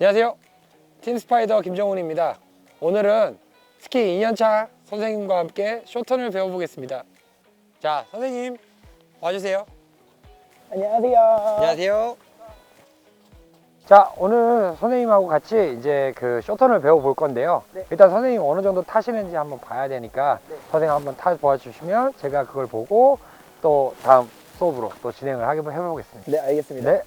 안녕하세요. 팀스파이더 김정훈입니다. 오늘은 스키 2년차 선생님과 함께 쇼턴을 배워보겠습니다. 자, 선생님 와주세요. 안녕하세요. 안녕하세요. 자, 오늘 선생님하고 같이 이제 그 쇼턴을 배워볼 건데요. 네. 일단 선생님 어느 정도 타시는지 한번 봐야 되니까 네. 선생님 한번 타 보여주시면 제가 그걸 보고 또 다음 수업으로 또 진행을 해보겠습니다. 네, 알겠습니다. 네.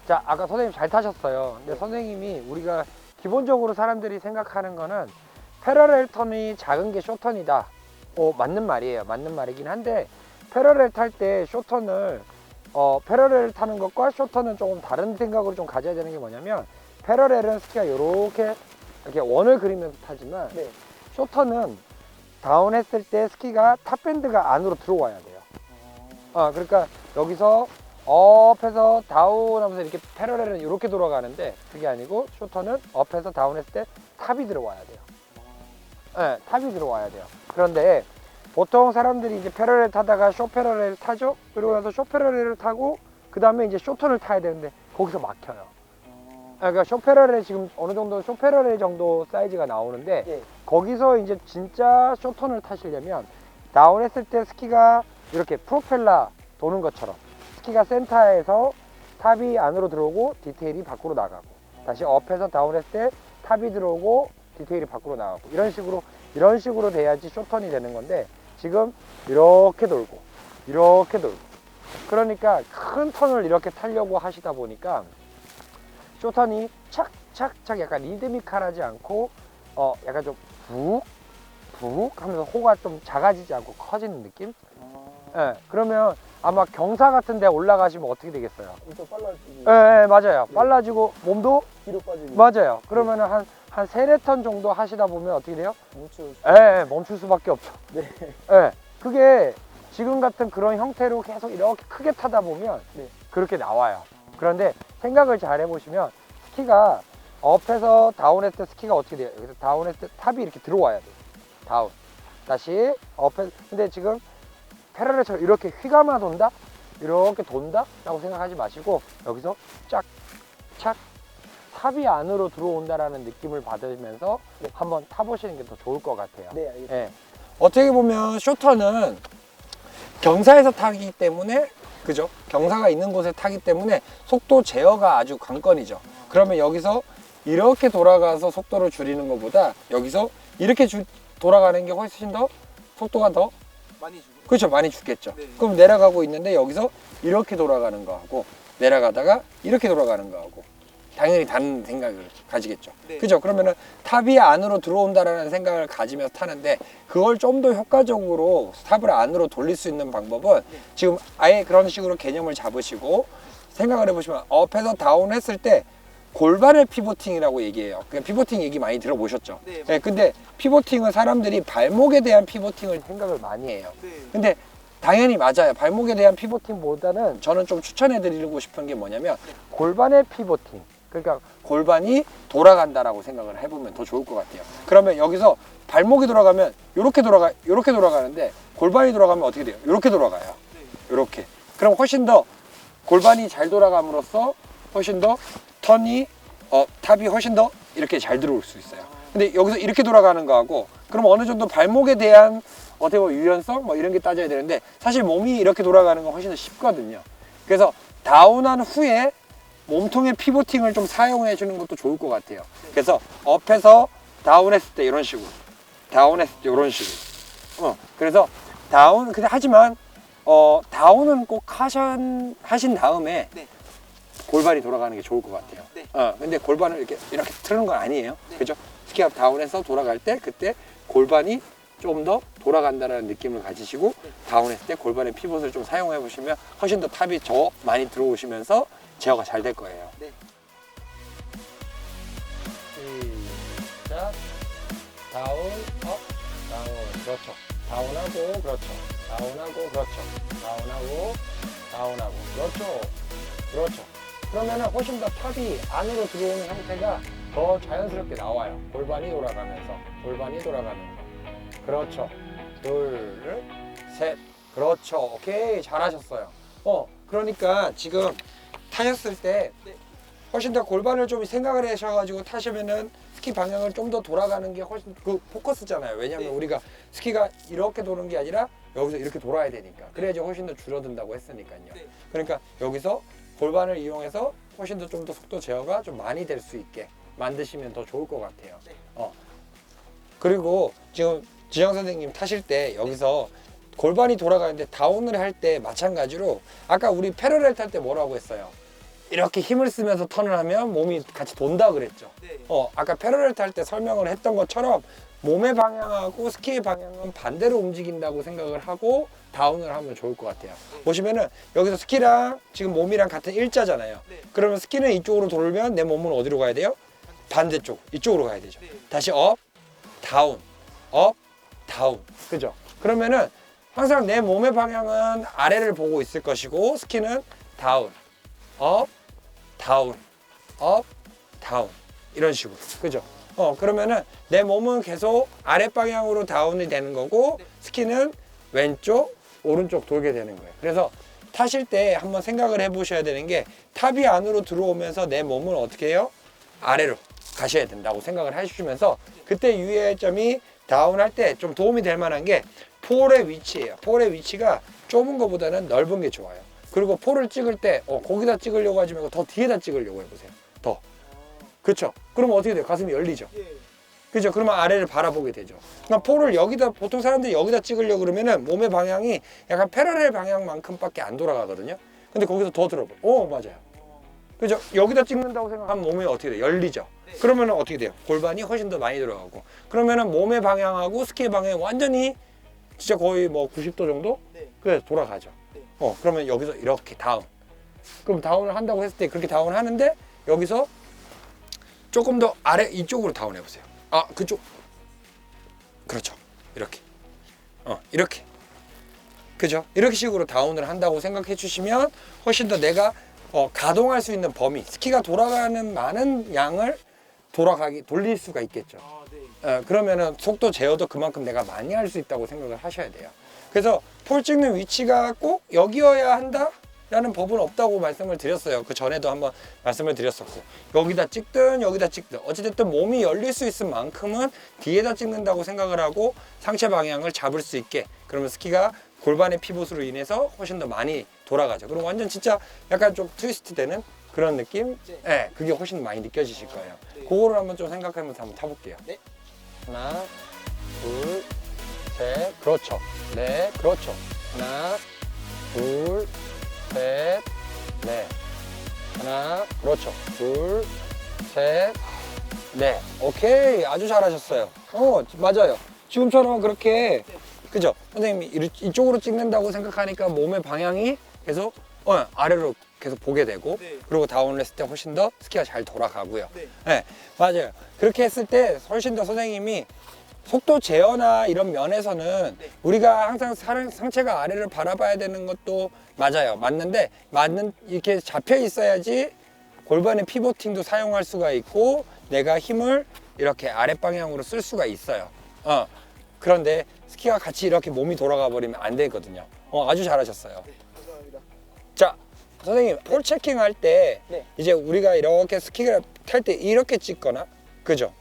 자, 아까 선생님 잘 타셨어요. 근데 선생님이 우리가 기본적으로 사람들이 생각하는 거는 패러렐 턴이 작은 게 쇼턴이다. 맞는 말이에요. 맞는 말이긴 한데 패러렐 탈 때 쇼턴을 패러렐 타는 것과 쇼턴은 조금 다른 생각으로 좀 가져야 되는 게 뭐냐면 패러렐은 스키가 이렇게 원을 그리면서 타지만 네. 쇼턴은 다운 했을 때 스키가 탑밴드가 안으로 들어와야 돼요. 그러니까 여기서 업해서 다운 하면서 이렇게 패러렐은 이렇게 돌아가는데 그게 아니고 쇼턴은 업해서 다운 했을 때 탑이 들어와야 돼요. 네, 탑이 들어와야 돼요. 그런데 보통 사람들이 이제 패러렐 타다가 쇼 패러렐 타죠? 그리고 나서 쇼 패러렐을 타고 그 다음에 이제 쇼턴을 타야 되는데 거기서 막혀요. 그러니까 쇼 패러렐 지금 어느 정도 쇼 패러렐 정도 사이즈가 나오는데 예. 거기서 이제 진짜 쇼턴을 타시려면 다운 했을 때 스키가 이렇게 프로펠러 도는 것처럼 스키가 센터에서 탑이 안으로 들어오고 디테일이 밖으로 나가고 다시 업해서 다운 했을 때 탑이 들어오고 디테일이 밖으로 나가고 이런 식으로 돼야지 쇼턴이 되는 건데 지금 이렇게 돌고 그러니까 큰 턴을 이렇게 타려고 하시다 보니까 쇼턴이 착착착 약간 리드미컬하지 않고 약간 좀 푹 하면서 호가 좀 작아지지 않고 커지는 느낌? 예, 그러면 아마 경사 같은 데 올라가시면 어떻게 되겠어요? 엄청 빨라지고. 예, 맞아요. 네. 빨라지고 몸도 뒤로 빠지고. 맞아요. 그러면은 한 3, 4턴 정도 하시다 보면 어떻게 돼요? 멈출. 예, 멈출 수밖에 없죠. 네. 예, 그게 지금 같은 그런 형태로 계속 이렇게 크게 타다 보면 네. 그렇게 나와요. 그런데 생각을 잘 해보시면 스키가 업해서 다운했을 때 스키가 어떻게 돼요? 여기서 다운했을 때 탑이 이렇게 들어와야 돼요. 다운. 다시 업해. 근데 지금 패러렐처럼 이렇게 휘감아 돈다? 이렇게 돈다? 라고 생각하지 마시고 여기서 쫙착 탑이 안으로 들어온다라는 느낌을 받으면서 네. 한번 타보시는 게 더 좋을 것 같아요. 네, 알겠습니다. 예. 어떻게 보면 쇼턴은 경사에서 타기 때문에 그죠? 경사가 있는 곳에 타기 때문에 속도 제어가 아주 관건이죠. 그러면 여기서 이렇게 돌아가서 속도를 줄이는 것보다 여기서 이렇게 돌아가는 게 훨씬 더 속도가 더 많이 주고. 그렇죠, 많이 죽겠죠. 네. 그럼 내려가고 있는데 여기서 이렇게 돌아가는 거하고 내려가다가 이렇게 돌아가는 거하고 당연히 다른 생각을 가지겠죠. 네. 그죠? 그러면은 탑이 안으로 들어온다라는 생각을 가지면서 타는데 그걸 좀 더 효과적으로 탑을 안으로 돌릴 수 있는 방법은 지금 아예 그런 식으로 개념을 잡으시고 생각을 해보시면 업에서 다운 했을 때 골반의 피보팅이라고 얘기해요. 그냥 피보팅 얘기 많이 들어보셨죠? 네. 근데 피보팅은 사람들이 발목에 대한 피보팅을 생각을 많이 해요. 네. 근데 당연히 맞아요. 발목에 대한 피보팅보다는 저는 좀 추천해 드리고 싶은 게 뭐냐면 골반의 피보팅. 그러니까 골반이 돌아간다라고 생각을 해보면 더 좋을 것 같아요. 그러면 여기서 발목이 돌아가면 이렇게 돌아가는데 골반이 돌아가면 어떻게 돼요? 이렇게 돌아가요. 이렇게. 그럼 훨씬 더 골반이 잘 돌아감으로써 훨씬 더 턴이 탑이 훨씬 더 이렇게 잘 들어올 수 있어요. 근데 여기서 이렇게 돌아가는 거하고 그럼 어느 정도 발목에 대한 어떻게 보면 유연성 뭐 이런 게 따져야 되는데 사실 몸이 이렇게 돌아가는 건 훨씬 더 쉽거든요. 그래서 다운한 후에 몸통의 피보팅을 좀 사용해 주는 것도 좋을 것 같아요. 그래서 업해서 다운했을 때 이런 식으로 다운했을 때 이런 식으로 그래서 다운 근데 하지만 다운은 꼭 하신 다음에 네. 골반이 돌아가는 게 좋을 것 같아요. 네. 근데 골반을 이렇게 트는 건 아니에요. 네. 그죠? 스키가 다운해서 돌아갈 때 그때 골반이 좀 더 돌아간다는 느낌을 가지시고 네. 다운했을 때 골반의 피봇을 좀 사용해 보시면 훨씬 더 탑이 더 많이 들어오시면서 제어가 잘 될 거예요. 네. 시작. 다운, 업, 다운. 그렇죠. 다운하고, 그렇죠. 다운하고, 그렇죠. 다운하고, 그렇죠. 그렇죠. 그러면은 훨씬 더 탑이 안으로 들어오는 형태가 더 자연스럽게 나와요. 골반이 돌아가면서, 골반이 돌아가면서. 그렇죠. 둘, 셋. 그렇죠. 오케이. 잘하셨어요. 그러니까 지금 타셨을 때 훨씬 더 골반을 좀 생각을 하셔가지고 타시면은 스키 방향을 좀 더 돌아가는 게 훨씬 그 포커스잖아요. 왜냐면 우리가 스키가 이렇게 도는 게 아니라 여기서 이렇게 돌아야 되니까. 그래야지 훨씬 더 줄어든다고 했으니까요. 그러니까 여기서 골반을 이용해서 훨씬 더 좀 더 속도 제어가 좀 많이 될 수 있게 만드시면 더 좋을 것 같아요. 그리고 지금 지영 선생님 타실 때 여기서 골반이 돌아가는데 다운을 할 때 마찬가지로 아까 우리 패러렐 탈 때 뭐라고 했어요? 이렇게 힘을 쓰면서 턴을 하면 몸이 같이 돈다 그랬죠. 아까 패러렐 탈 때 설명을 했던 것처럼 몸의 방향하고 스키의 방향은 반대로 움직인다고 생각을 하고 다운을 하면 좋을 것 같아요. 보시면은 여기서 스키랑 지금 몸이랑 같은 일자잖아요. 그러면 스키는 이쪽으로 돌면 내 몸은 어디로 가야 돼요? 반대쪽, 이쪽으로 가야 되죠. 다시 업, 다운, 업, 다운. 그죠? 그러면은 항상 내 몸의 방향은 아래를 보고 있을 것이고 스키는 다운, 업, 다운, 업, 다운. 이런 식으로. 그죠? 그러면은 내 몸은 계속 아래 방향으로 다운이 되는 거고 스키는 왼쪽, 오른쪽 돌게 되는 거예요. 그래서 타실 때 한번 생각을 해 보셔야 되는 게 탑이 안으로 들어오면서 내 몸을 어떻게 해요? 아래로 가셔야 된다고 생각을 해주시면서 그때 유의할 점이 다운할 때 좀 도움이 될 만한 게 폴의 위치예요. 폴의 위치가 좁은 것보다는 넓은 게 좋아요. 그리고 폴을 찍을 때 거기다 찍으려고 하지 말고 더 뒤에다 찍으려고 해보세요. 더. 그렇죠? 그러면 어떻게 돼요? 가슴이 열리죠. 그죠? 그러면 아래를 바라보게 되죠. 그러니까 폴을 여기다 보통 사람들이 여기다 찍으려고 그러면은 몸의 방향이 약간 패러렐 방향만큼밖에 안 돌아가거든요. 근데 거기서 더 들어봐요. 맞아요. 그죠? 여기다 찍는다고 생각하면 몸이 어떻게 돼요? 열리죠. 그러면 어떻게 돼요? 골반이 훨씬 더 많이 들어가고 그러면은 몸의 방향하고 스키의 방향이 완전히 진짜 거의 뭐 90도 정도? 그래 돌아가죠. 그러면 여기서 이렇게 다운. 그럼 다운을 한다고 했을 때 그렇게 다운을 하는데 여기서 조금 더 아래 이쪽으로 다운해 보세요. 그쪽. 그렇죠. 이렇게. 이렇게. 그죠? 이렇게 식으로 다운을 한다고 생각해 주시면 훨씬 더 내가 가동할 수 있는 범위, 스키가 돌아가는 많은 양을 돌릴 수가 있겠죠. 그러면은 속도 제어도 그만큼 내가 많이 할 수 있다고 생각을 하셔야 돼요. 그래서 폴 찍는 위치가 꼭 여기여야 한다? 라는 법은 없다고 말씀을 드렸어요. 그 전에도 한번 말씀을 드렸었고 여기다 찍든 여기다 찍든 어찌됐든 몸이 열릴 수 있을 만큼은 뒤에다 찍는다고 생각을 하고 상체 방향을 잡을 수 있게 그러면 스키가 골반의 피봇으로 인해서 훨씬 더 많이 돌아가죠. 그럼 완전 진짜 약간 좀 트위스트 되는 그런 느낌? 네, 그게 훨씬 많이 느껴지실 거예요. 그거를 한번 좀 생각하면서 한번 타볼게요. 하나, 둘, 셋, 그렇죠. 네, 그렇죠. 하나, 둘, 셋, 넷. 하나, 그렇죠. 둘, 셋, 넷. 오케이. 아주 잘하셨어요. 맞아요. 지금처럼 그렇게, 그죠? 선생님이 이쪽으로 찍는다고 생각하니까 몸의 방향이 계속, 아래로 계속 보게 되고, 그리고 다운을 했을 때 훨씬 더 스키가 잘 돌아가고요. 네, 맞아요. 그렇게 했을 때 훨씬 더 선생님이 속도 제어나 이런 면에서는 우리가 항상 상체가 아래를 바라봐야 되는 것도 맞아요. 맞는데 이렇게 잡혀 있어야지 골반의 피보팅도 사용할 수가 있고 내가 힘을 이렇게 아랫 방향으로 쓸 수가 있어요. 그런데 스키가 같이 이렇게 몸이 돌아가 버리면 안 되거든요. 아주 잘하셨어요. 감사합니다. 자, 선생님 폴 체킹 할 때 이제 우리가 이렇게 스키를 탈 때 이렇게 찍거나 그죠?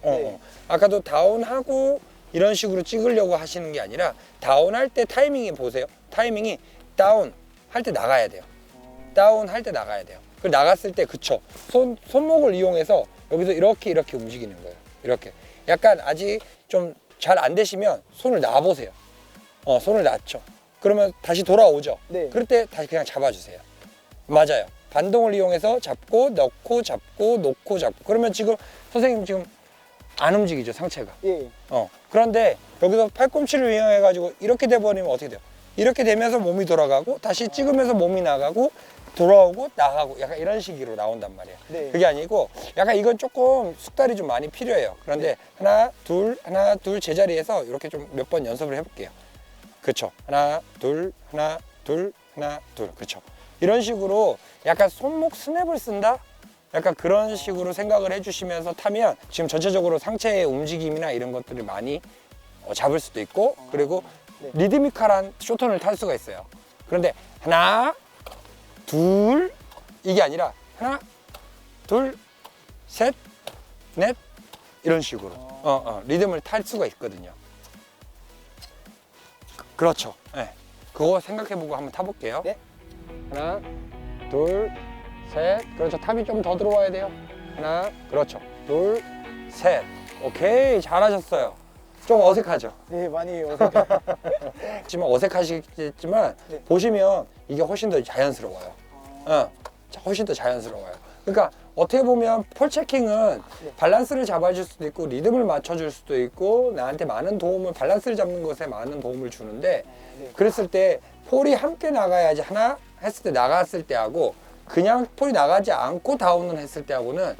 아까도 다운하고 이런 식으로 찍으려고 하시는 게 아니라 다운할 때 타이밍이 보세요. 타이밍이 다운 할 때 나가야 돼요. 다운 할 때 나가야 돼요. 그 나갔을 때 그쵸. 손목을 이용해서 여기서 이렇게 움직이는 거예요. 이렇게. 약간 아직 좀 잘 안 되시면 손을 놔보세요. 손을 놨죠. 그러면 다시 돌아오죠. 그럴 때 다시 그냥 잡아주세요. 맞아요. 반동을 이용해서 잡고 넣고 잡고 놓고 잡고 그러면 지금 선생님 지금 안 움직이죠 상체가. 그런데 여기서 팔꿈치를 이용해 가지고 이렇게 돼버리면 어떻게 돼요? 이렇게 되면서 몸이 돌아가고 다시 찍으면서 몸이 나가고 돌아오고 나가고 약간 이런 식으로 나온단 말이에요. 그게 아니고 약간 이건 조금 숙달이 좀 많이 필요해요. 그런데 하나 둘 제자리에서 이렇게 좀 몇 번 연습을 해볼게요. 그렇죠. 하나 둘 그렇죠. 이런 식으로 약간 손목 스냅을 쓴다? 약간 그런 식으로 생각을 해주시면서 타면 지금 전체적으로 상체의 움직임이나 이런 것들을 많이 잡을 수도 있고, 그리고 네. 리드미컬한 쇼턴을 탈 수가 있어요. 그런데 하나, 둘, 이게 아니라 하나, 둘, 셋, 넷 이런 식으로 리듬을 탈 수가 있거든요. 그렇죠. 네. 그거 생각해보고 한번 타볼게요. 네. 하나, 둘, 셋. 그렇죠. 탑이 좀 더 들어와야 돼요. 하나, 그렇죠. 둘, 셋. 오케이, 잘하셨어요. 좀 어색하죠? 네, 많이 어색해요. 하지만 어색하시겠지만 네. 보시면 이게 훨씬 더 자연스러워요. 훨씬 더 자연스러워요. 그러니까 어떻게 보면 폴 체킹은 네. 밸런스를 잡아줄 수도 있고 리듬을 맞춰줄 수도 있고 나한테 많은 도움을, 밸런스를 잡는 것에 많은 도움을 주는데, 네. 그랬을 때 폴이 함께 나가야지, 하나 했을 때 나갔을 때하고 그냥 폴이 나가지 않고 다운을 했을 때하고는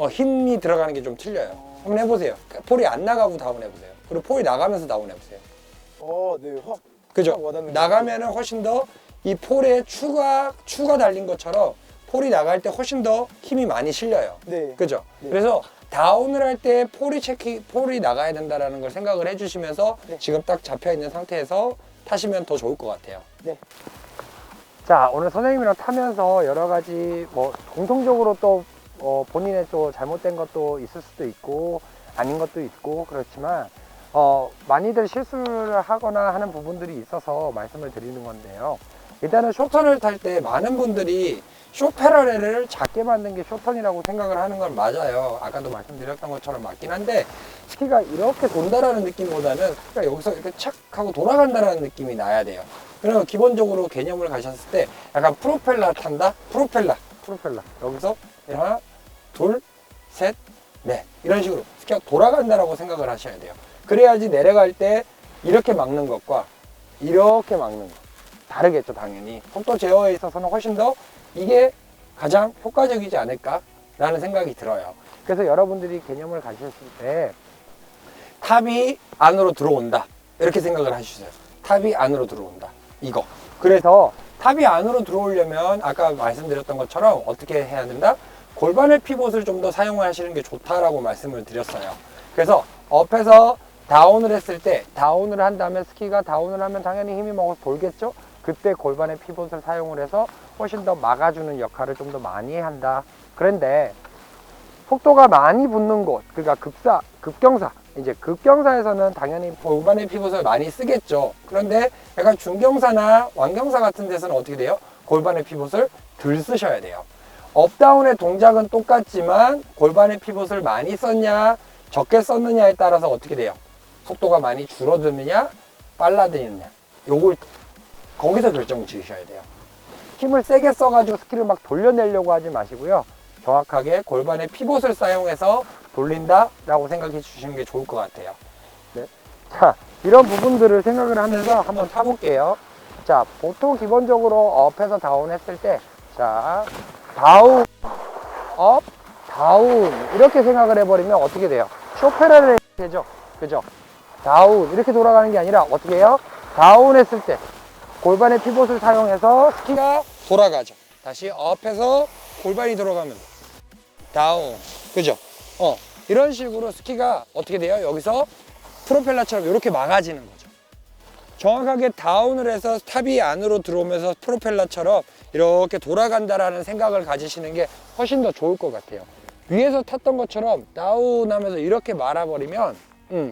힘이 들어가는 게 좀 틀려요. 한번 해보세요. 폴이 안 나가고 다운 해보세요. 그리고 폴이 나가면서 다운 해보세요. 네, 확. 그죠? 확 와닿는 나가면은 훨씬 더 이 폴에 추가 달린 것처럼 폴이 나갈 때 훨씬 더 힘이 많이 실려요. 네. 그죠? 네. 그래서 다운을 할 때 폴이 나가야 된다라는 걸 생각을 해주시면서 네. 지금 딱 잡혀 있는 상태에서 타시면 더 좋을 것 같아요. 네. 자, 오늘 선생님이랑 타면서 여러 가지 공통적으로 또 본인의 또 잘못된 것도 있을 수도 있고 아닌 것도 있고 그렇지만 많이들 실수를 하거나 하는 부분들이 있어서 말씀을 드리는 건데요. 일단은 쇼턴을 탈 때 많은 분들이 쇼 패러렐을 작게 만든 게 쇼턴이라고 생각을 하는 건 맞아요. 아까도 말씀드렸던 것처럼 맞긴 한데, 스키가 이렇게 돈다라는 느낌보다는 스키가 여기서 이렇게 착 하고 돌아간다라는 느낌이 나야 돼요. 그러면 기본적으로 개념을 가셨을 때 약간 프로펠러 탄다? 프로펠러 여기서 하나, 둘, 셋, 넷 이런 식으로 스키가 돌아간다라고 생각을 하셔야 돼요. 그래야지 내려갈 때 이렇게 막는 것과 이렇게 막는 것 다르겠죠. 당연히 속도 제어에 있어서는 훨씬 더 이게 가장 효과적이지 않을까라는 생각이 들어요. 그래서 여러분들이 개념을 가셨을 때 탑이 안으로 들어온다 이렇게 생각을 하시세요. 탑이 안으로 들어온다 이거. 그래서 탑이 안으로 들어오려면 아까 말씀드렸던 것처럼 어떻게 해야 된다? 골반의 피봇을 좀 더 사용하시는 게 좋다라고 말씀을 드렸어요. 그래서 업에서 다운을 했을 때, 다운을 한 다음에 스키가 다운을 하면 당연히 힘이 먹어서 돌겠죠? 그때 골반의 피봇을 사용을 해서 훨씬 더 막아주는 역할을 좀 더 많이 한다. 그런데 속도가 많이 붙는 곳, 그러니까 급경사, 이제 급경사에서는 당연히 골반의 피봇을 많이 쓰겠죠. 그런데 약간 중경사나 완경사 같은 데서는 어떻게 돼요? 골반의 피봇을 덜 쓰셔야 돼요. 업다운의 동작은 똑같지만 골반의 피봇을 많이 썼냐 적게 썼느냐에 따라서 어떻게 돼요? 속도가 많이 줄어드느냐 빨라지느냐, 요걸 거기서 결정 지으셔야 돼요. 힘을 세게 써가지고 스키를 막 돌려내려고 하지 마시고요. 정확하게 골반의 피봇을 사용해서 돌린다 라고 생각해 주시는 게 좋을 것 같아요. 네. 자, 이런 부분들을 생각을 하면서 한번 타볼게요. 자, 보통 기본적으로 업에서 다운 했을 때, 자, 다운, 업, 다운 이렇게 생각을 해버리면 어떻게 돼요? 쇼페라를 되죠. 그죠? 다운 이렇게 돌아가는 게 아니라 어떻게 해요? 다운 했을 때 골반의 피봇을 사용해서 스키가 돌아가죠. 다시 업해서 골반이 돌아가면 다운. 그죠? 이런 식으로 스키가 어떻게 돼요? 여기서 프로펠러처럼 이렇게 막아지는 거죠. 정확하게 다운을 해서 탑이 안으로 들어오면서 프로펠러처럼 이렇게 돌아간다라는 생각을 가지시는 게 훨씬 더 좋을 것 같아요. 위에서 탔던 것처럼 다운하면서 이렇게 말아버리면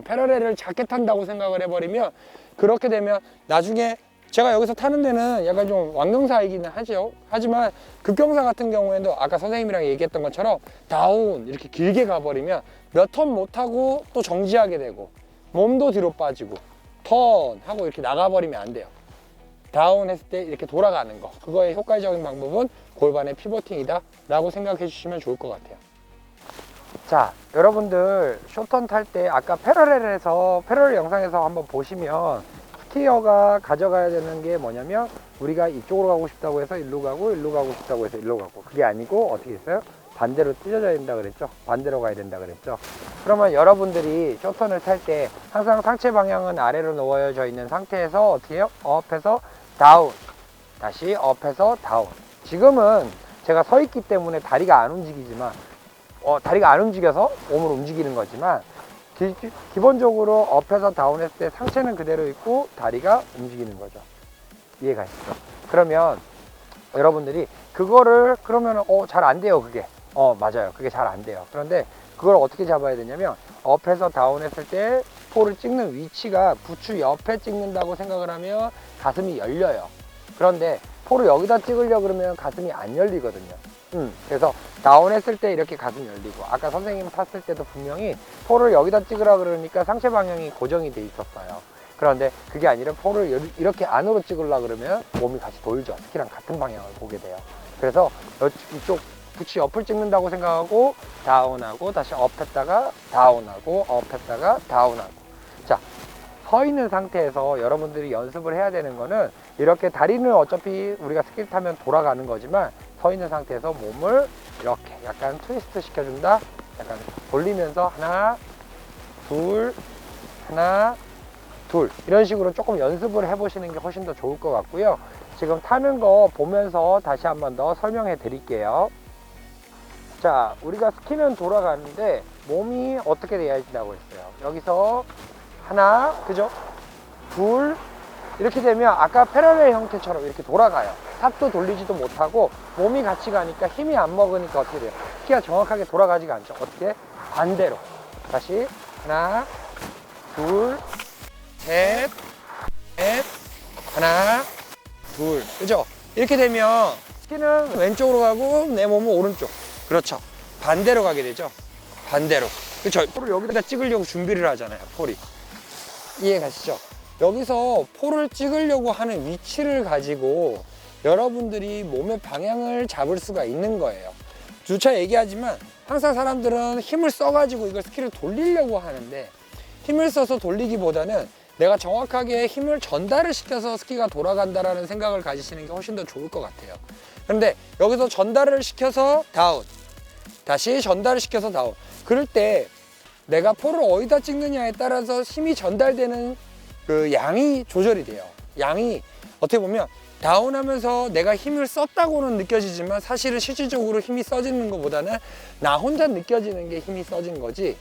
패러렐을 작게 탄다고 생각을 해버리면, 그렇게 되면 나중에 제가 여기서 타는 데는 약간 좀 완경사이기는 하죠. 하지만 급경사 같은 경우에도 아까 선생님이랑 얘기했던 것처럼 다운 이렇게 길게 가버리면 몇 턴 못하고 또 정지하게 되고 몸도 뒤로 빠지고 턴 하고 이렇게 나가버리면 안 돼요. 다운 했을 때 이렇게 돌아가는 거, 그거의 효과적인 방법은 골반의 피보팅이다 라고 생각해 주시면 좋을 것 같아요. 자, 여러분들 쇼턴 탈 때 아까 패러렐에서 패러렐 영상에서 한번 보시면 스키어가 가져가야 되는 게 뭐냐면, 우리가 이쪽으로 가고 싶다고 해서 일로 가고 일로 가고 싶다고 해서 일로 가고, 그게 아니고 어떻게 했어요? 반대로 찢어져야 된다 그랬죠. 반대로 가야 된다 그랬죠. 그러면 여러분들이 쇼턴을 탈 때 항상 상체 방향은 아래로 놓여져 있는 상태에서 어떻게 해요? 업해서 다운, 다시 업해서 다운. 지금은 제가 서 있기 때문에 다리가 안 움직이지만 다리가 안 움직여서 몸을 움직이는 거지만 기본적으로 업해서 다운했을 때 상체는 그대로 있고 다리가 움직이는 거죠. 이해가 있죠? 그러면 여러분들이 그거를 그러면 잘 안 돼요. 그게 맞아요. 그게 잘 안 돼요. 그런데 그걸 어떻게 잡아야 되냐면 업해서 다운했을 때 폴을 찍는 위치가 부추 옆에 찍는다고 생각을 하면 가슴이 열려요. 그런데 폴을 여기다 찍으려고 그러면 가슴이 안 열리거든요. 그래서 다운했을 때 이렇게 가슴이 열리고, 아까 선생님 탔을 때도 분명히 폴을 여기다 찍으라 그러니까 상체 방향이 고정이 돼 있었어요. 그런데 그게 아니라 폴을 이렇게 안으로 찍으려 그러면 몸이 같이 돌죠. 스키랑 같은 방향을 보게 돼요. 그래서 이쪽 부츠 옆을 찍는다고 생각하고 다운하고 다시 업했다가 다운하고 업했다가 다운하고. 자, 서 있는 상태에서 여러분들이 연습을 해야 되는 거는 이렇게 다리는 어차피 우리가 스키를 타면 돌아가는 거지만 서 있는 상태에서 몸을 이렇게 약간 트위스트 시켜준다. 약간 돌리면서 하나, 둘, 하나, 둘, 이런 식으로 조금 연습을 해보시는 게 훨씬 더 좋을 것 같고요. 지금 타는 거 보면서 다시 한 번 더 설명해 드릴게요. 자, 우리가 스키는 돌아가는데 몸이 어떻게 돼야 된다고 했어요. 여기서 하나, 그죠? 둘, 이렇게 되면 아까 패러렐 형태처럼 이렇게 돌아가요. 탑도 돌리지도 못하고 몸이 같이 가니까 힘이 안 먹으니까 어떻게 돼요? 스키가 정확하게 돌아가지가 않죠. 어떻게? 반대로. 다시 하나, 둘, 셋, 넷, 하나, 둘, 그죠? 이렇게 되면 스키는 왼쪽으로 가고 내 몸은 오른쪽. 그렇죠. 반대로 가게 되죠. 반대로. 그렇죠. 폴을 여기다 찍으려고 준비를 하잖아요. 폴이. 이해 가시죠? 여기서 폴을 찍으려고 하는 위치를 가지고 여러분들이 몸의 방향을 잡을 수가 있는 거예요. 주차 얘기하지만 항상 사람들은 힘을 써가지고 이걸 스키를 돌리려고 하는데, 힘을 써서 돌리기보다는 내가 정확하게 힘을 전달을 시켜서 스키가 돌아간다라는 생각을 가지시는 게 훨씬 더 좋을 것 같아요. 그런데 여기서 전달을 시켜서 다운, 다시 전달을 시켜서 다운, 그럴 때 내가 폴을 어디다 찍느냐에 따라서 힘이 전달되는 그 양이 조절이 돼요. 양이 어떻게 보면 다운하면서 내가 힘을 썼다고는 느껴지지만 사실은 실질적으로 힘이 써지는 것보다는 나 혼자 느껴지는 게 힘이 써진 거지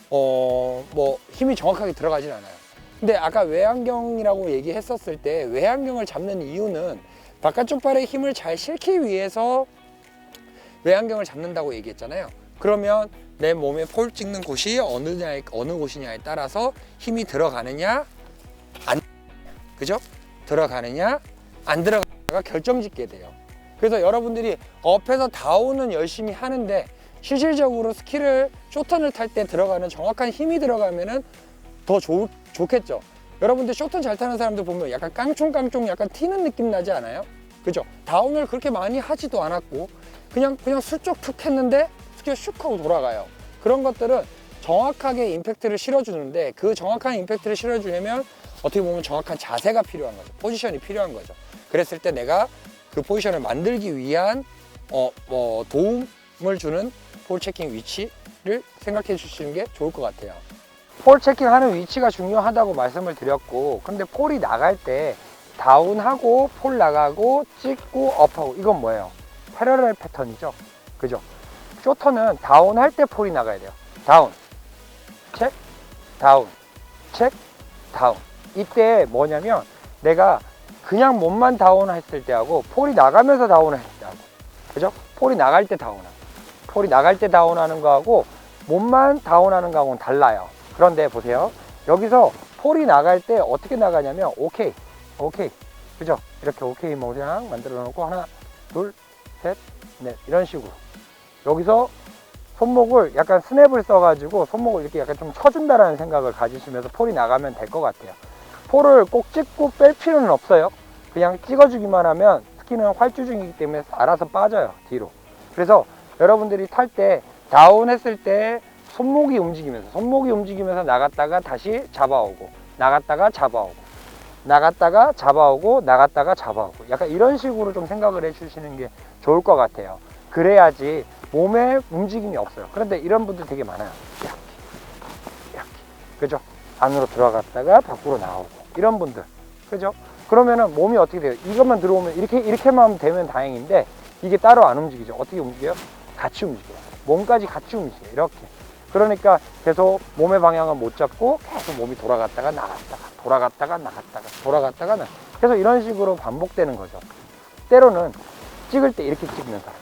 뭐 힘이 정확하게 들어가진 않아요. 근데 아까 외안경이라고 얘기했었을 때 외안경을 잡는 이유는 바깥쪽 발에 힘을 잘 실기 위해서 외안경을 잡는다고 얘기했잖아요. 그러면 내 몸에 폴 찍는 곳이 어느 곳이냐에 따라서 힘이 들어가느냐 안, 그죠? 들어가느냐 안 들어가느냐가 결정짓게 돼요. 그래서 여러분들이 업에서 다운은 열심히 하는데 실질적으로 스키를 쇼턴을 탈 때 들어가는 정확한 힘이 들어가면은 더 좋겠죠. 여러분들 쇼턴 잘 타는 사람들 보면 약간 깡총깡총 약간 튀는 느낌 나지 않아요? 그죠? 다운을 그렇게 많이 하지도 않았고 그냥 슬쩍 툭 했는데 스키가 슉 하고 돌아가요. 그런 것들은 정확하게 임팩트를 실어주는데, 그 정확한 임팩트를 실어주려면 어떻게 보면 정확한 자세가 필요한 거죠. 포지션이 필요한 거죠. 그랬을 때 내가 그 포지션을 만들기 위한 도움을 주는 폴 체킹 위치를 생각해 주시는 게 좋을 것 같아요. 폴 체킹 하는 위치가 중요하다고 말씀을 드렸고, 근데 폴이 나갈 때 다운하고 폴 나가고 찍고 업하고, 이건 뭐예요? 패러렐 패턴이죠. 그죠? 쇼턴은 다운할 때 폴이 나가야 돼요. 다운, 책, 다운, 책, 다운. 이때 뭐냐면 내가 그냥 몸만 다운했을 때하고 폴이 나가면서 다운했을 때하고, 그죠? 폴이 나갈 때 다운하고, 폴이 나갈 때 다운하는 거하고 몸만 다운하는 거하고는 달라요. 그런데 보세요. 여기서 폴이 나갈 때 어떻게 나가냐면 오케이, 그죠? 이렇게 오케이 모양 만들어 놓고 하나, 둘, 셋, 넷, 이런 식으로 여기서 손목을 약간 스냅을 써가지고 손목을 이렇게 약간 좀 쳐준다라는 생각을 가지시면서 폴이 나가면 될 것 같아요. 폴을 꼭 찍고 뺄 필요는 없어요. 그냥 찍어주기만 하면 스키는 활주중이기 때문에 알아서 빠져요, 뒤로. 그래서 여러분들이 탈 때 다운했을 때 손목이 움직이면서 나갔다가 다시 잡아오고, 나갔다가 잡아오고, 나갔다가 잡아오고, 나갔다가 잡아오고, 약간 이런 식으로 좀 생각을 해주시는 게 좋을 것 같아요. 그래야지 몸에 움직임이 없어요. 그런데 이런 분들 되게 많아요. 이렇게, 그죠? 안으로 들어갔다가 밖으로 나오고, 이런 분들, 그죠? 그러면은 몸이 어떻게 돼요? 이것만 들어오면 이렇게만 되면 다행인데, 이게 따로 안 움직이죠. 어떻게 움직여요? 같이 움직여요. 몸까지 같이 움직여요. 이렇게. 그러니까 계속 몸의 방향을 못 잡고 계속 몸이 돌아갔다가 나갔다가 돌아갔다가 나갔다가 돌아갔다가 나. 계속 이런 식으로 반복되는 거죠. 때로는 찍을 때 이렇게 찍는 사람.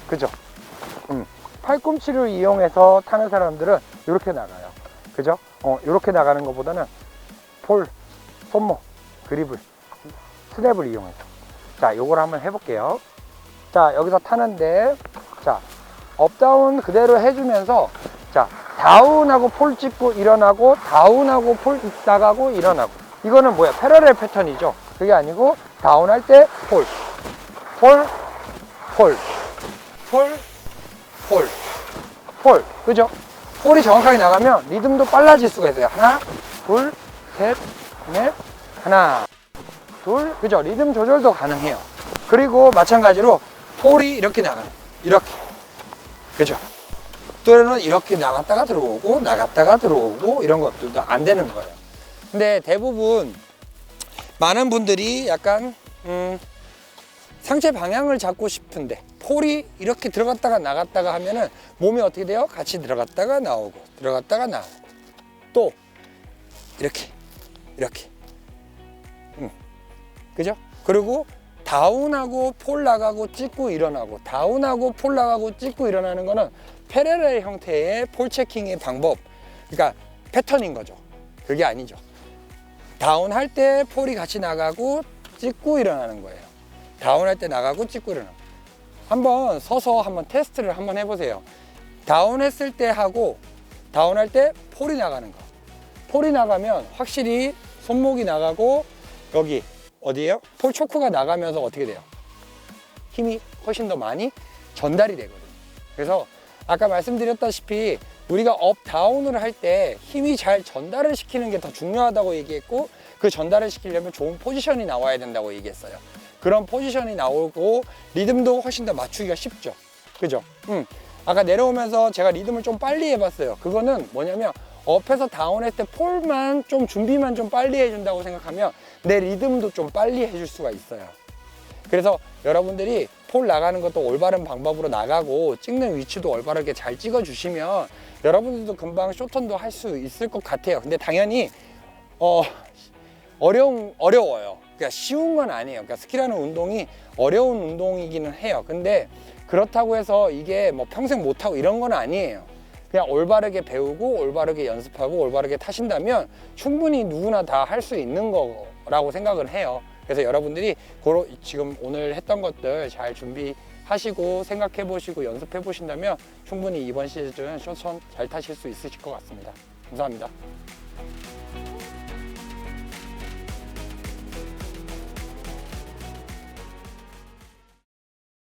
그죠? 팔꿈치를 이용해서 타는 사람들은 이렇게 나가요. 그죠? 이렇게 나가는 것보다는 폴, 손목, 그립을, 스냅을 이용해서. 자, 요걸 한번 해볼게요. 자, 여기서 타는데, 자, 업다운 그대로 해주면서, 자, 다운하고 폴 찍고 일어나고, 다운하고 폴 나가고 일어나고. 이거는 뭐야? 패러렐 패턴이죠. 그게 아니고, 다운할 때 폴, 폴, 폴, 폴, 폴, 폴. 그죠? 폴이 정확하게 나가면 리듬도 빨라질 수가 있어요. 하나, 둘, 셋, 넷, 하나, 둘. 그죠? 리듬 조절도 가능해요. 그리고 마찬가지로 폴이 이렇게 나가요. 이렇게. 그죠? 또는 이렇게 나갔다가 들어오고, 나갔다가 들어오고, 이런 것들도 안 되는 거예요. 근데 대부분 많은 분들이 약간, 상체 방향을 잡고 싶은데, 폴이 이렇게 들어갔다가 나갔다가 하면은 몸이 어떻게 돼요? 같이 들어갔다가 나오고, 들어갔다가 나오고, 또, 이렇게, 이렇게. 그죠? 그리고 다운하고 폴 나가고 찍고 일어나고, 다운하고 폴 나가고 찍고 일어나는 거는 패러렐 형태의 폴 체킹의 방법, 그러니까 패턴인 거죠. 그게 아니죠. 다운할 때 폴이 같이 나가고 찍고 일어나는 거예요. 다운할 때 나가고 찍고 일어나고. 한번 서서 한번 테스트를 한번 해보세요. 다운했을 때 하고 다운할 때 폴이 나가는 거. 폴이 나가면 확실히 손목이 나가고, 여기 어디예요? 폴 초크가 나가면서 어떻게 돼요? 힘이 훨씬 더 많이 전달이 되거든요. 그래서 아까 말씀드렸다시피 우리가 업 다운을 할 때 힘이 잘 전달을 시키는 게 더 중요하다고 얘기했고, 그 전달을 시키려면 좋은 포지션이 나와야 된다고 얘기했어요. 그런 포지션이 나오고 리듬도 훨씬 더 맞추기가 쉽죠. 그죠? 아까 내려오면서 제가 리듬을 좀 빨리 해봤어요. 그거는 뭐냐면 업에서 다운했을 때 폴만 좀 준비만 좀 빨리 해준다고 생각하면 내 리듬도 좀 빨리 해줄 수가 있어요. 그래서 여러분들이 폴 나가는 것도 올바른 방법으로 나가고, 찍는 위치도 올바르게 잘 찍어주시면 여러분들도 금방 쇼턴도 할 수 있을 것 같아요. 근데 당연히 어려워요. 그러니까 쉬운 건 아니에요. 그러니까 스키라는 운동이 어려운 운동이기는 해요. 근데 그렇다고 해서 이게 뭐 평생 못하고 이런 건 아니에요. 그냥 올바르게 배우고 올바르게 연습하고 올바르게 타신다면 충분히 누구나 다 할 수 있는 거라고 생각을 해요. 그래서 여러분들이 지금 오늘 했던 것들 잘 준비하시고 생각해 보시고 연습해 보신다면 충분히 이번 시즌 쇼턴 잘 타실 수 있으실 것 같습니다. 감사합니다.